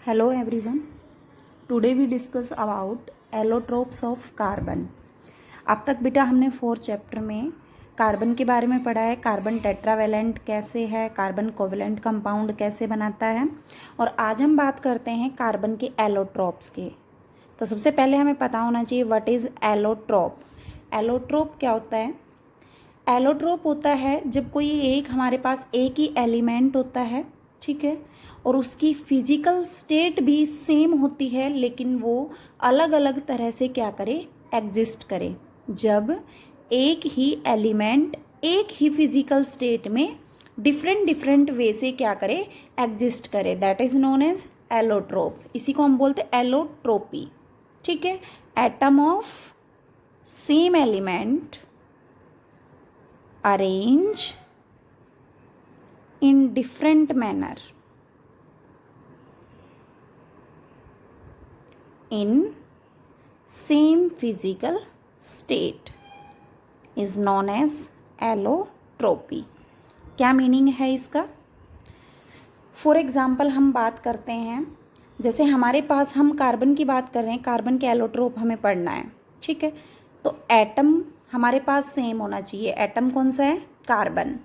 Hello everyone. Today we discuss about allotropes of carbon. अब तक बेटा हमने 4 चैप्टर में कार्बन के बारे में पढ़ा है। कार्बन टेट्रावेलेंट कैसे है, कार्बन कोवेलेंट कंपाउंड कैसे बनाता है, और आज हम बात करते हैं कार्बन के एलोट्रोप्स के। तो सबसे पहले हमें पता होना चाहिए व्हाट इज़ एलोट्रोप। एलोट्रोप क्या होता है? एलोट्रोप होता है जब कोई एक हमारे पास एक ही एलिमेंट होता है, ठीक है, और उसकी फिजिकल स्टेट भी सेम होती है, लेकिन वो अलग अलग तरह से क्या करे, एग्जिस्ट करे। जब एक ही एलिमेंट एक ही फिजिकल स्टेट में डिफरेंट डिफरेंट वे से क्या करे, एग्जिस्ट करे, that is known as allotrope. इसी को हम बोलते हैं एलोट्रोपी, ठीक है। Atom of same element arrange in different manner in same physical state is known as allotropy। क्या मीनिंग है इसका? फॉर एग्जाम्पल हम बात करते हैं, जैसे हमारे पास हम कार्बन की बात कर रहे हैं, कार्बन के एलोट्रोप हमें पढ़ना है, ठीक है। तो एटम हमारे पास सेम होना चाहिए। एटम कौन सा है? कार्बन।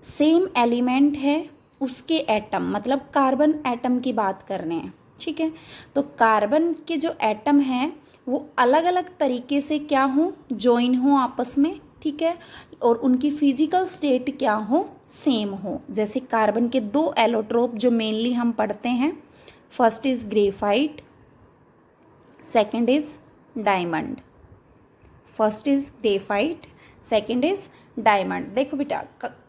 सेम एलिमेंट है उसके एटम, मतलब कार्बन एटम की बात कर रहे हैं, ठीक है। तो कार्बन के जो एटम हैं वो अलग अलग तरीके से क्या हो, जॉइन हो आपस में, ठीक है, और उनकी फिजिकल स्टेट क्या हो, सेम हो। जैसे कार्बन के 2 एलोट्रोप जो मेनली हम पढ़ते हैं, first is graphite, second is diamond. First is graphite, second is diamond. देखो बेटा,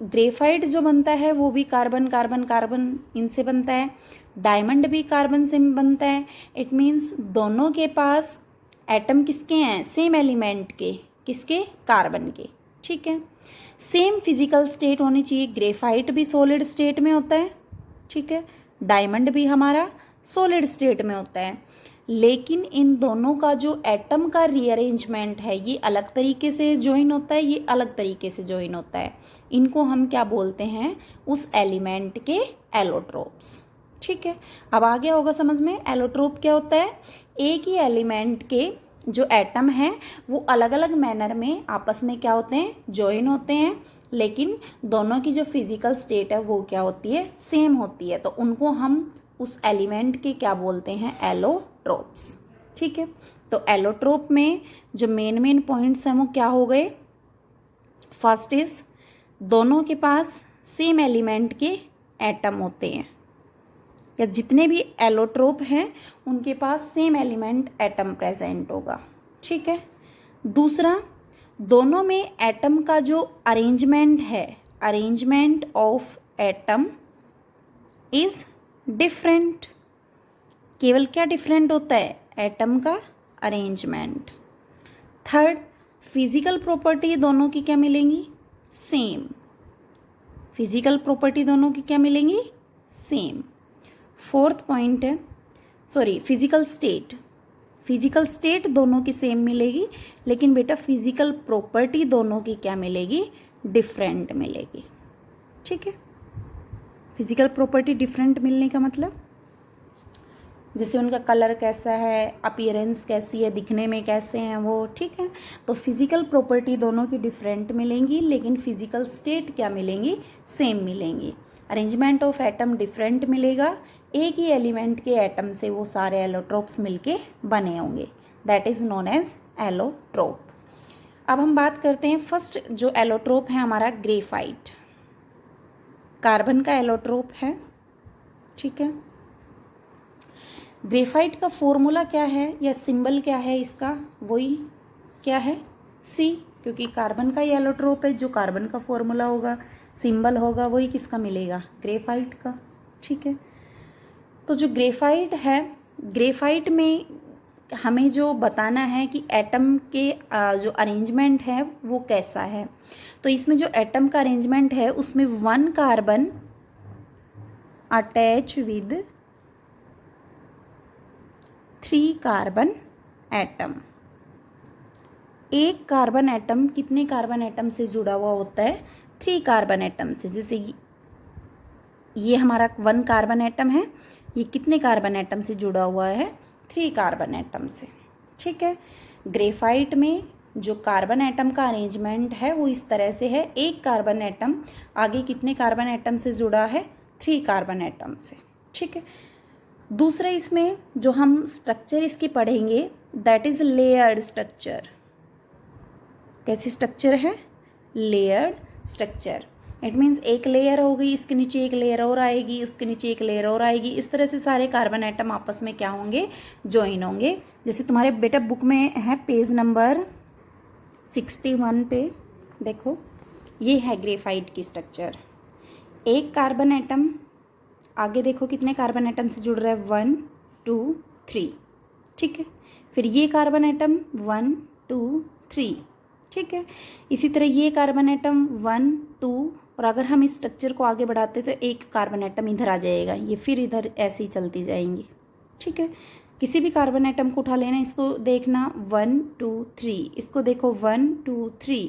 ग्रेफाइट जो बनता है वो भी कार्बन कार्बन कार्बन इनसे बनता है, डायमंड भी कार्बन से बनता है। इट मीन्स दोनों के पास एटम किसके हैं? सेम एलिमेंट के, किसके? कार्बन के, ठीक है। सेम फिजिकल स्टेट होनी चाहिए। ग्रेफाइट भी सॉलिड स्टेट में होता है, ठीक है, डायमंड भी हमारा सॉलिड स्टेट में होता है, लेकिन इन दोनों का जो एटम का रीअरेंजमेंट है ये अलग तरीके से ज्वाइन होता है, ये अलग तरीके से ज्वाइन होता है। इनको हम क्या बोलते हैं? उस एलिमेंट के एलोट्रोप्स, ठीक है। अब आ गया होगा समझ में एलोट्रोप क्या होता है। एक ही एलिमेंट के जो एटम हैं वो अलग अलग मैनर में आपस में क्या होते हैं, ज्वाइन होते हैं, लेकिन दोनों की जो फिजिकल स्टेट है वो क्या होती है, सेम होती है। तो उनको हम उस एलिमेंट के क्या बोलते हैं? एलोट्रोप्स, ठीक है। तो एलोट्रोप में जो मेन पॉइंट्स हैं वो क्या हो गए? फर्स्ट इज दोनों के पास सेम एलिमेंट के एटम होते हैं, या जितने भी एलोट्रोप हैं उनके पास सेम एलिमेंट एटम प्रेजेंट होगा, ठीक है। दूसरा, दोनों में एटम का जो अरेंजमेंट है, arrangement of atom is different. केवल क्या डिफरेंट होता है? एटम का अरेंजमेंट। थर्ड, फिजिकल प्रॉपर्टी दोनों की क्या मिलेंगी? सेम। फिजिकल प्रॉपर्टी दोनों की क्या मिलेंगी? सेम। फोर्थ पॉइंट है, sorry, physical state. Physical state दोनों की सेम मिलेगी, लेकिन बेटा फिजिकल प्रॉपर्टी दोनों की क्या मिलेगी? डिफरेंट मिलेगी, ठीक है। फिजिकल प्रॉपर्टी डिफरेंट मिलने का मतलब जैसे उनका कलर कैसा है, अपीयरेंस कैसी है, दिखने में कैसे हैं वो, ठीक है। तो फिजिकल प्रॉपर्टी दोनों की डिफरेंट मिलेंगी, लेकिन फिजिकल स्टेट क्या मिलेंगी? सेम मिलेंगी। अरेंजमेंट ऑफ एटम डिफरेंट मिलेगा। एक ही एलिमेंट के एटम से वो सारे एलोट्रोप्स मिलके बने होंगे, that is known as allotrope. अब हम बात करते हैं फर्स्ट जो एलोट्रोप है हमारा, ग्रेफाइट। कार्बन का एलोट्रोप है, ठीक है। ग्रेफाइट का फॉर्मूला क्या है या सिंबल क्या है इसका? वही क्या है? सी, क्योंकि कार्बन का ही एलोट्रोप है, जो कार्बन का फॉर्मूला होगा, सिंबल होगा, वही किसका मिलेगा? ग्रेफाइट का, ठीक है। तो जो ग्रेफाइट है, ग्रेफाइट में हमें जो बताना है कि एटम के जो अरेंजमेंट है वो कैसा है। तो इसमें जो एटम का अरेंजमेंट है उसमें 1 carbon attach with 3 carbon atom. एक कार्बन एटम कितने कार्बन एटम से जुड़ा हुआ होता है? 3 कार्बन एटम से। जैसे ये हमारा 1 कार्बन एटम है, ये कितने कार्बन एटम से जुड़ा हुआ है? 3 कार्बन एटम से। ठीक है, ग्रेफाइट में जो कार्बन एटम का अरेंजमेंट है वो इस तरह से है, एक कार्बन एटम आगे कितने कार्बन एटम से जुड़ा है? 3 कार्बन एटम से। ठीक है, दूसरा इसमें जो हम स्ट्रक्चर इसकी पढ़ेंगे दैट इज लेयर्ड स्ट्रक्चर। कैसी स्ट्रक्चर है? Layered structure. इट मीन्स एक लेयर हो गई, इसके नीचे एक लेयर और आएगी, उसके नीचे एक लेयर और आएगी, इस तरह से सारे कार्बन एटम आपस में क्या होंगे? ज्वाइन होंगे। जैसे तुम्हारे बेटा बुक में है पेज नंबर 61 पे देखो, ये है ग्रेफाइट की स्ट्रक्चर। एक कार्बन एटम आगे देखो कितने कार्बन एटम से जुड़ रहा है? 1 2 3। ठीक है, फिर ये कार्बन एटम 1 2 3। ठीक है, इसी तरह ये कार्बन एटम 1 2, और अगर हम इस स्ट्रक्चर को आगे बढ़ाते तो एक कार्बन एटम इधर आ जाएगा, ये फिर इधर ऐसे ही चलती जाएंगी। ठीक है, किसी भी कार्बन एटम को उठा लेना, इसको देखना 1 2 3, इसको देखो 1 2 3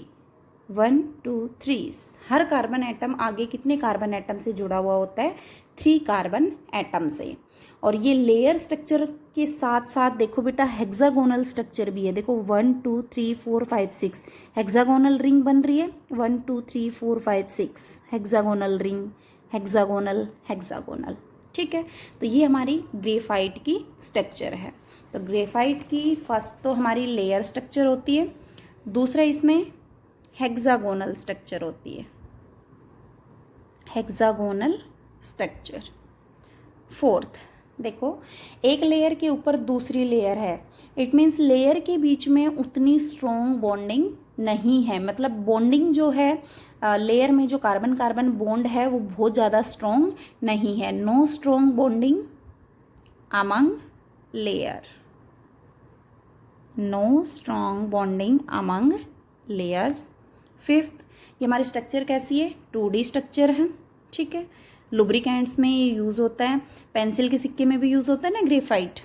1 2 3। हर कार्बन एटम आगे कितने कार्बन एटम से जुड़ा हुआ होता है? 3 कार्बन एटम से। और ये लेयर स्ट्रक्चर के साथ साथ देखो बेटा हेक्सागोनल स्ट्रक्चर भी है। देखो 1 2 3 4 5 6 हेक्सागोनल रिंग बन रही है। 1 2 3 4 5 6 हेक्सागोनल रिंग, हेक्सागोनल हेक्सागोनल। ठीक है, तो ये हमारी ग्रेफाइट की स्ट्रक्चर है। तो ग्रेफाइट की फर्स्ट तो हमारी लेयर स्ट्रक्चर होती है, दूसरा इसमें हेक्सागोनल स्ट्रक्चर होती है, हेक्सागोनल स्ट्रक्चर। फोर्थ देखो, एक लेयर के ऊपर दूसरी लेयर है, इट मीन्स लेयर के बीच में उतनी स्ट्रॉन्ग बॉन्डिंग नहीं है। मतलब बॉन्डिंग जो है लेयर में जो कार्बन कार्बन बॉन्ड है वो बहुत ज़्यादा स्ट्रॉन्ग नहीं है। No strong bonding among layer, no strong bonding among layers. Fifth, ये हमारी स्ट्रक्चर कैसी है? 2D स्ट्रक्चर है। ठीक है, लुब्रिकेंट्स में ये यूज़ होता है, पेंसिल के सिक्के में भी यूज़ होता है ना ग्रेफाइट।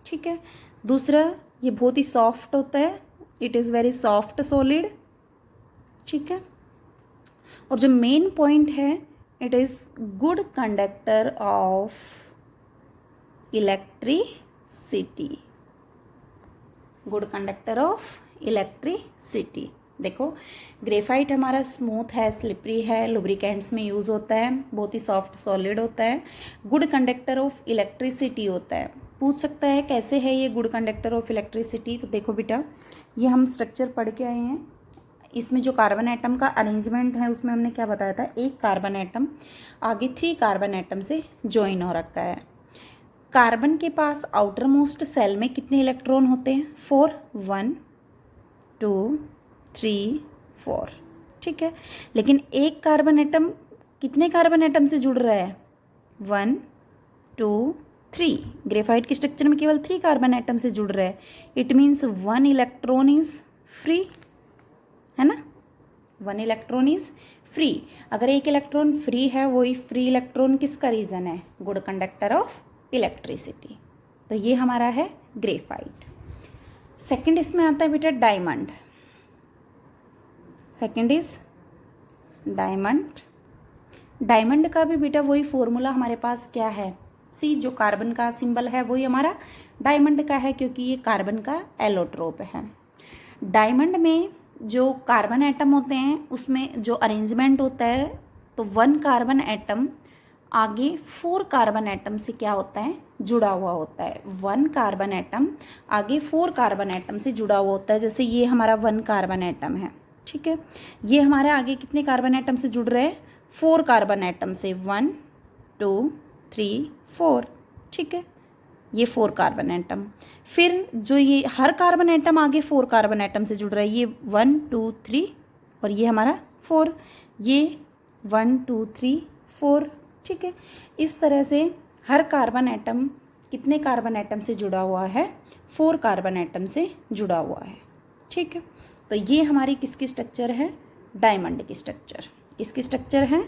ठीक है, दूसरा ये बहुत ही सॉफ्ट होता है, it is very soft solid. ठीक है, और जो मेन पॉइंट है it is good conductor of electricity, good conductor of electricity. देखो ग्रेफाइट हमारा स्मूथ है, स्लिपरी है, लुब्रिकेंट्स में यूज़ होता है, बहुत ही सॉफ्ट सॉलिड होता है, गुड कंडक्टर ऑफ इलेक्ट्रिसिटी होता है। पूछ सकता है कैसे है ये गुड कंडक्टर ऑफ इलेक्ट्रिसिटी? तो देखो बेटा, ये हम स्ट्रक्चर पढ़ के आए हैं, इसमें जो कार्बन एटम का अरेंजमेंट है उसमें हमने क्या बताया था? एक कार्बन एटम आगे 3 कार्बन एटम से ज्वाइन हो रखा है। कार्बन के पास आउटर मोस्ट सेल में कितने इलेक्ट्रॉन होते हैं? 4, 1 2 3 4। ठीक है, लेकिन एक कार्बन एटम कितने कार्बन एटम से जुड़ रहा है? 1 2 3। ग्रेफाइट के स्ट्रक्चर में केवल 3 कार्बन एटम से जुड़ रहा है। It means 1 electron is free, है ना? 1 इलेक्ट्रॉन इज फ्री। अगर एक इलेक्ट्रॉन फ्री है, वही फ्री इलेक्ट्रॉन किसका रीजन है? Good conductor of electricity. तो ये हमारा है ग्रेफाइट। सेकंड इसमें आता है बेटा diamond. Second is diamond. Diamond का भी बेटा वही फॉर्मूला हमारे पास क्या है? सी, जो कार्बन का सिंबल है वही हमारा डायमंड का है, क्योंकि ये कार्बन का एलोट्रोप है। डायमंड में जो कार्बन एटम होते हैं उसमें जो अरेंजमेंट होता है, तो 1 कार्बन एटम आगे 4 कार्बन एटम से क्या होता है? जुड़ा हुआ होता है। 1 कार्बन एटम आगे 4 कार्बन एटम से जुड़ा हुआ होता है। जैसे ये हमारा 1 कार्बन एटम है। ठीक है, ये हमारे आगे कितने कार्बन एटम से जुड़ रहे हैं? 4 कार्बन एटम से, 1 2 3 4। ठीक है, ये 4 कार्बन एटम। फिर जो ये हर कार्बन एटम आगे 4 कार्बन एटम से जुड़ रहा है, ये 1 2 3 और ये हमारा 4, ये 1 2 3 4। ठीक है, इस तरह से हर कार्बन एटम कितने कार्बन एटम से जुड़ा हुआ है? 4 कार्बन एटम से जुड़ा हुआ है। ठीक है, तो ये हमारी किसकी स्ट्रक्चर है? डायमंड की स्ट्रक्चर। इसकी स्ट्रक्चर है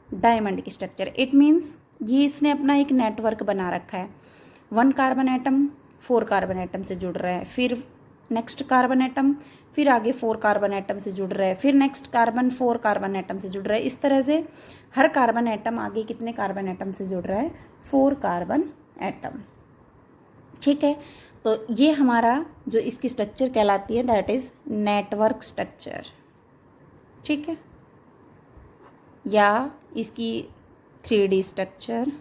डायमंड की स्ट्रक्चर। इट मीन्स ये इसने अपना एक नेटवर्क बना रखा है। 1 कार्बन एटम 4 कार्बन एटम से जुड़ रहा है, फिर नेक्स्ट कार्बन एटम, फिर आगे 4 कार्बन एटम से जुड़ रहा है, फिर नेक्स्ट कार्बन 4 कार्बन एटम से जुड़ रहा है। इस तरह से हर कार्बन एटम आगे कितने कार्बन एटम से जुड़ रहा है? 4 कार्बन एटम। ठीक है, तो ये हमारा जो इसकी स्ट्रक्चर कहलाती है दैट इज नेटवर्क स्ट्रक्चर। ठीक है, या इसकी 3D स्ट्रक्चर।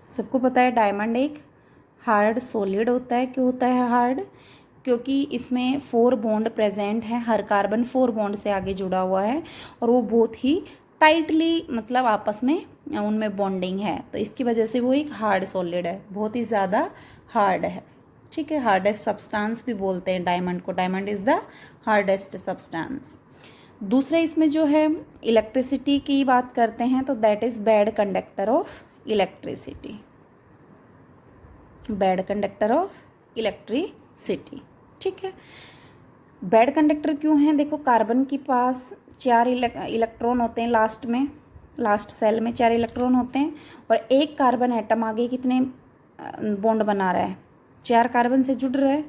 सबको पता है डायमंड एक हार्ड सॉलिड होता है। क्यों होता है हार्ड? क्योंकि इसमें 4 बॉन्ड प्रेजेंट हैं, हर कार्बन 4 बॉन्ड से आगे जुड़ा हुआ है और वो बहुत ही टाइटली मतलब आपस में उनमें बॉन्डिंग है, तो इसकी वजह से वो एक हार्ड सॉलिड है, बहुत ही ज़्यादा हार्ड है। ठीक है, हार्डेस्ट सब्सटेंस भी बोलते हैं डायमंड को, diamond is the hardest substance. दूसरे इसमें जो है इलेक्ट्रिसिटी की बात करते हैं तो that is bad conductor of electricity, bad conductor of electricity. ठीक है, बैड कंडक्टर क्यों है? देखो कार्बन के पास 4 इलेक्ट्रॉन होते हैं, लास्ट में, लास्ट सेल में 4 इलेक्ट्रॉन होते हैं और एक कार्बन एटम आगे कितने बॉन्ड बना रहा है? 4 कार्बन से जुड़ रहा है।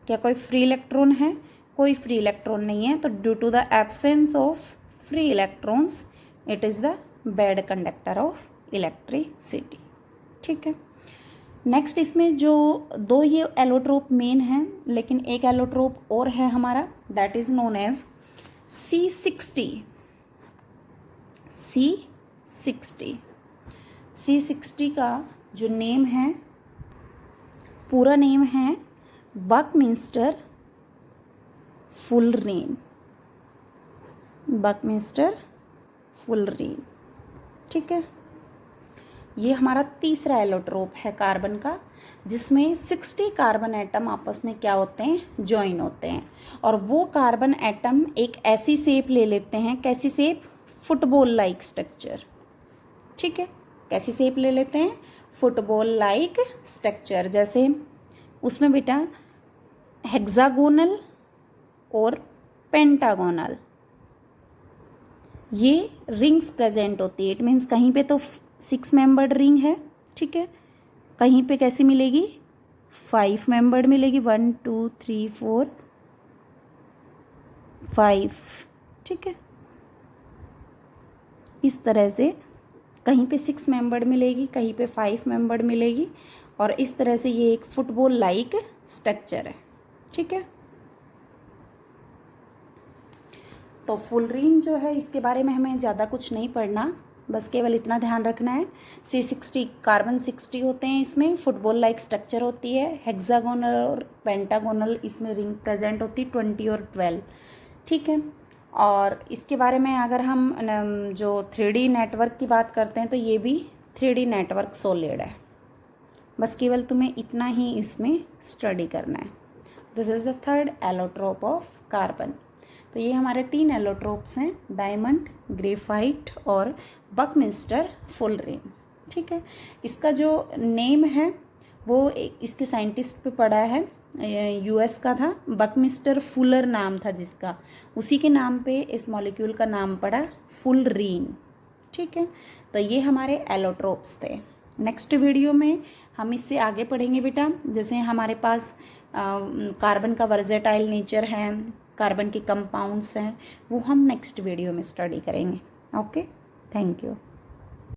क्या कोई फ्री इलेक्ट्रॉन है? कोई फ्री इलेक्ट्रॉन नहीं है, तो due to the absence of free electrons it is the bad conductor of electricity. ठीक है, नेक्स्ट इसमें जो 2 ये एलोट्रोप मेन हैं, लेकिन एक एलोट्रोप और है हमारा that is known as C60। C60 का जो नेम है, पूरा नेम है बकमिंस्टर फुलरीन, बकमिंस्टर फुलरीन। ठीक है, ये हमारा तीसरा एलोट्रोप है कार्बन का, जिसमें 60 कार्बन एटम आपस में क्या होते हैं? ज्वाइन होते हैं और वो कार्बन एटम एक ऐसी शेप ले लेते हैं, कैसी शेप? Football like structure. ठीक है, कैसी शेप ले लेते हैं? Football like structure. जैसे उसमें बेटा हेक्सागोनल और पेंटागोनल ये रिंग्स प्रेजेंट होती है। इट मीन्स कहीं पे तो 6 मेंबर्ड रिंग है, ठीक है, कहीं पे कैसी मिलेगी? 5 मेंबर्ड मिलेगी, 1 2 3 4 5। ठीक है, इस तरह से कहीं पे 6 मेंबर्ड मिलेगी, कहीं पे 5 मेंबर्ड मिलेगी और इस तरह से ये एक फुटबॉल लाइक स्ट्रक्चर है। ठीक है, तो फुलरीन जो है इसके बारे में हमें ज़्यादा कुछ नहीं पढ़ना, बस केवल इतना ध्यान रखना है C60 कार्बन 60 होते हैं, इसमें फुटबॉल लाइक स्ट्रक्चर होती है, हेक्सागोनल और पेंटागोनल इसमें रिंग प्रेजेंट होती है 20 और 12। ठीक है, और इसके बारे में अगर हम जो 3D नेटवर्क की बात करते हैं तो ये भी 3D नेटवर्क सॉलिड है। बस केवल तुम्हें इतना ही इसमें स्टडी करना है। This is the third allotrope of carbon. तो ये हमारे 3 एलोट्रोप्स हैं, डायमंड, ग्रेफाइट और बकमिंस्टर फुलरीन। ठीक है, इसका जो नेम है वो इसके साइंटिस्ट पे पड़ा है, US का था, बकमिस्टर फुलर नाम था जिसका, उसी के नाम पे इस मॉलिक्यूल का नाम पड़ा फुलरीन। ठीक है, तो ये हमारे एलोट्रोप्स थे। नेक्स्ट वीडियो में हम इससे आगे पढ़ेंगे बेटा, जैसे हमारे पास कार्बन का वर्सेटाइल नेचर है, कार्बन के कंपाउंड्स हैं, वो हम नेक्स्ट वीडियो में स्टडी करेंगे। Okay, thank you.